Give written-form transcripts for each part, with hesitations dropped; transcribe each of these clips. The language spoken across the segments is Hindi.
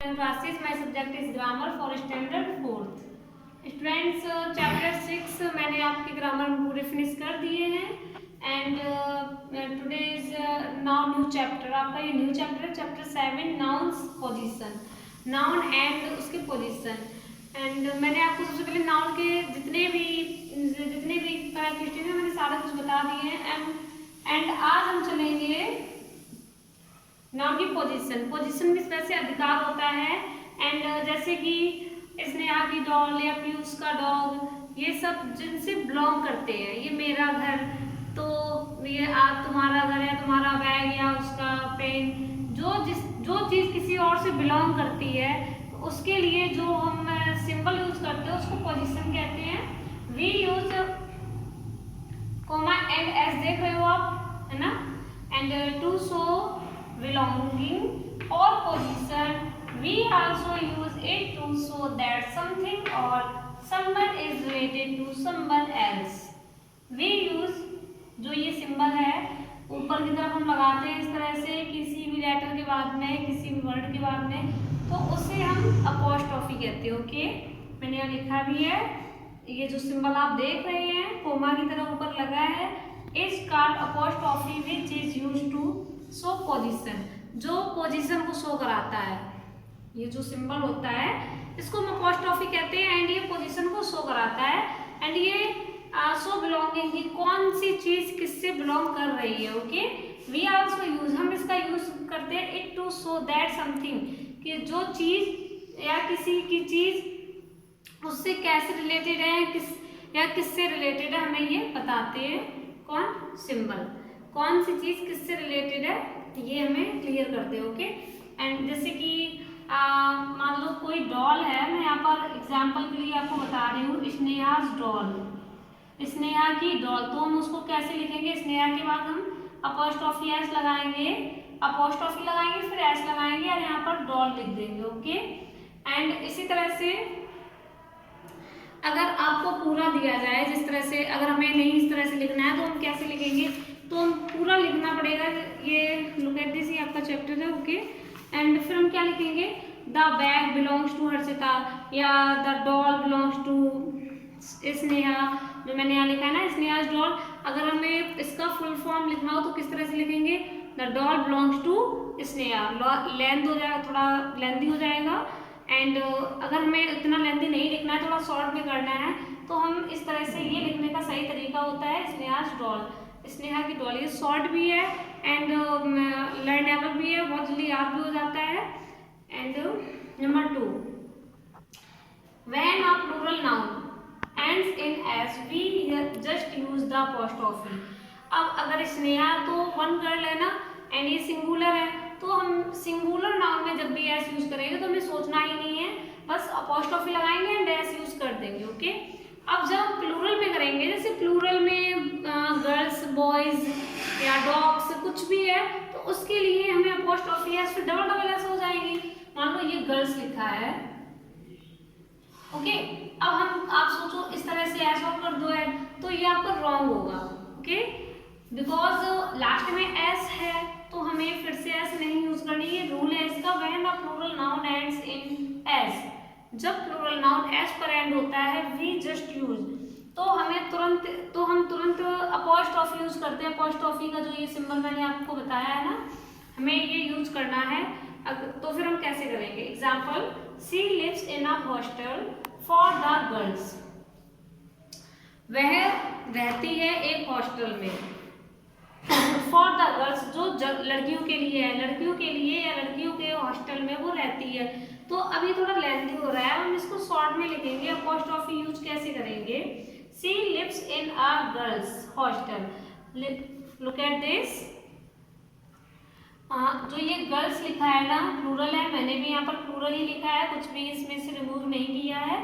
classes. My subject is grammar for standard 4th. Students, chapter 6 मैंने आपके ग्रामर पूरे फिनिश कर दिए हैं and today is now new chapter. आपका ये न्यू चैप्टर है, chapter 7 nouns position, noun and उसके पोजीशन. एंड मैंने आपको सबसे पहले नाउन के जितने भी कैरेक्टरिस्टिक हैं मैंने सारे कुछ बता दिए हैं. एंड आज हम चलेंगे नाउन की पोजीशन. पोजीशन में वैसे अधिकार होता है एंड जैसे कि स्नेहा की डॉल या पीयूष का डॉग, ये सब जिनसे बिलोंग करते हैं. ये मेरा घर, तो ये आप तुम्हारा घर है, तुम्हारा बैग या उसका पेन, जो चीज़ किसी और से बिलोंग करती है तो उसके लिए जो हम सिंबल यूज करते हैं उसको पोजीशन कहते हैं. We use comma and s, देख रहे हो आप, है ना. And to show belonging or position, we also use it to show that something or someone is related to someone else. We use, जो ये सिंबल है ऊपर की तरफ हम लगाते हैं इस तरह से किसी भी लेटर के बाद में, किसी भी वर्ड के बाद में, तो उसे हम अपोस्ट्रोफी कहते हैं. ओके, मैंने यहाँ लिखा भी है. ये जो सिंबल आप देख रहे हैं कोमा की तरह ऊपर लगा है, is called apostrophe which is used to show position, जो पोजीशन को शो कराता है. ये जो सिंबल होता है इसको हम अपोस्ट्रोफी कहते हैं एंड ये पोजीशन को शो कराता है. एंड ये शो बिलोंगिंग की कौन सी चीज किससे बिलोंग कर रही है. ओके, वी आल्सो यूज, हम इसका यूज करते हैं it to show that something, कि जो चीज या किसी की चीज उससे कैसे रिलेटेड है, किससे रिलेटेड है, हमें ये बताते हैं. कौन सिंबल, कौन सी चीज किससे रिलेटेड है, ये हमें क्लियर करते हैं. ओके, एंड जैसे कि मान लो कोई डॉल है, मैं यहाँ पर एग्जांपल के लिए आपको बता रही हूँ, स्नेहाज डॉल, स्नेहा की डॉल, तो हम उसको कैसे लिखेंगे. स्नेहा के बाद हम अपोस्ट्रोफी एस लगाएंगे, अपोस्ट्रोफी लगाएंगे, फिर एस लगाएंगे और यहाँ पर डॉल लिख देंगे. ओके, एंड इसी तरह से अगर आपको पूरा दिया जाए जिस तरह से, अगर हमें नहीं इस तरह से लिखना है तो हम कैसे लिखेंगे, तो हम पूरा लिखना पड़ेगा. ये लुक एट दिस, ये आपका चैप्टर है. ओके, एंड फिर हम क्या लिखेंगे, the bag belongs to Harshita या the doll belongs to Sneha, जो मैंने यहाँ लिखा है ना स्नेहाज डॉल. अगर हमें इसका फुल फॉर्म लिखना हो तो किस तरह से लिखेंगे, the doll belongs to Sneha. Length हो जाएगा, थोड़ा लेंथी हो जाएगा. एंड अगर हमें इतना लेंथी नहीं लिखना है, थोड़ा शॉर्ट में करना है, तो हम इस तरह से, ये लिखने का सही तरीका होता है स्नेहाज डॉल, स्नेहा की डॉल. ये शॉर्ट भी है एंड लर्नेबल भी है, बहुत जल्दी याद भी हो जाता है. And number 2, when a plural noun ends in s we just use the apostrophe. अब अगर स्नेहा तो वन गर्ल है ना एंड ये सिंगुलर है, तो हम सिंगुलर नाउन में जब भी एस यूज करेंगे तो हमें सोचना ही नहीं है, बस अपोस्ट्रोफी लगाएंगे एंड एस यूज कर देंगे. ओके, अब जब हम प्लूरल में करेंगे, जैसे प्लूरल में गर्ल्स, बॉयज या डॉग्स कुछ भी है, तो उसके लिए हमें अपोस्ट्रोफी एस फिर डबल एस हो जाएंगी. मान लो ये गर्ल्स लिखा है. ओके, अब आप सोचो इस तरह से एस और कर दो ऐड, तो ये आपका रॉन्ग होगा. ओके, बिकॉज लास्ट में एस है तो हमें फिर से एस नहीं यूज करनी. ये रूल है इसका, when a plural noun ends in s, जब प्लूरल नाउन एस पर एंड होता है, वी जस्ट यूज, तो हम तुरंत अपोस्ट्रोफी यूज करते हैं. अपोस्ट्रोफी का जो ये सिंबल मैंने आपको बताया है ना, हमें ये यूज करना है. तो फिर हम कैसे करेंगे. Example, she lives in a hostel for the girls, वह रहती है एक हॉस्टल में. फॉर द गर्ल्स, जो लड़कियों के लिए है, लड़कियों के लिए या लड़कियों के हॉस्टल में वो रहती है. तो अभी थोड़ा लेंथी हो रहा है, हम इसको शॉर्ट में लिखेंगे. अपोस्ट्रोफी यूज कैसे करेंगे, she lives in a girls hostel. Look at this, जो ये गर्ल्स लिखा है ना प्लूरल है, मैंने भी यहाँ पर प्लूरल ही लिखा है, कुछ भी इसमें से रिमूव नहीं किया है.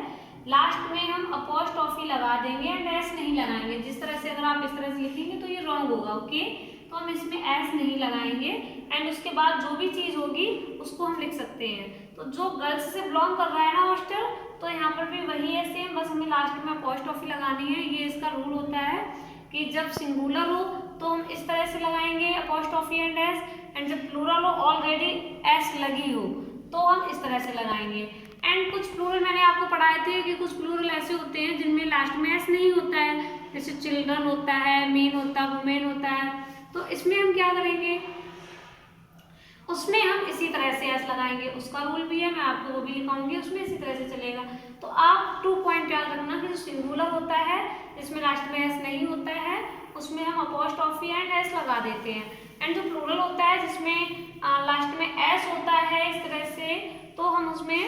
लास्ट में हम अपोस्ट्रोफी लगा देंगे एंड एस नहीं लगाएंगे. जिस तरह से अगर आप इस तरह से लिखेंगे तो ये रॉन्ग होगा. ओके, तो हम इसमें एस नहीं लगाएंगे एंड उसके बाद जो भी चीज़ होगी उसको हम लिख सकते हैं. तो जो गर्ल्स से बिलोंग कर रहा है ना हॉस्टल, तो यहाँ पर भी वही है सेम, बस हमें लास्ट में अपोस्ट्रोफी लगानी है. ये इसका रूल होता है कि जब सिंगुलर हो तो हम इस तरह से लगाएंगे अपोस्ट्रोफी एंड एस, एंड जब प्लूरल हो ऑलरेडी एस लगी हो तो हम इस तरह से लगाएंगे। एंड कुछ प्लूरल मैंने आपको पढ़ाए थे कि कुछ प्लूरल ऐसे होते हैं जिनमें लास्ट में एस नहीं होता है, जैसे चिल्ड्रन होता है, मेन होता है, वुमेन होता है। तो इसमें हम क्या करेंगे, उसमें हम इसी तरह से एस लगाएंगे। उसका रूल भी है, मैं आपको वो भी लिखाऊंगी, उसमें इसी तरह से चलेगा। तो आप 2 पॉइंट याद रखना कि जो सिंगुलर होता है जिसमें लास्ट में एस नहीं होता है उसमें हम अपोस्ट्रोफी एंड एस लगा देते हैं। एंड जो प्लूरल होता है जिसमें लास्ट में एस होता है इस तरह से, तो हम उसमें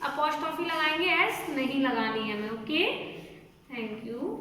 अपोस्ट्रोफी लगाएंगे, एस नहीं लगानी है हमें। Okay, thank you.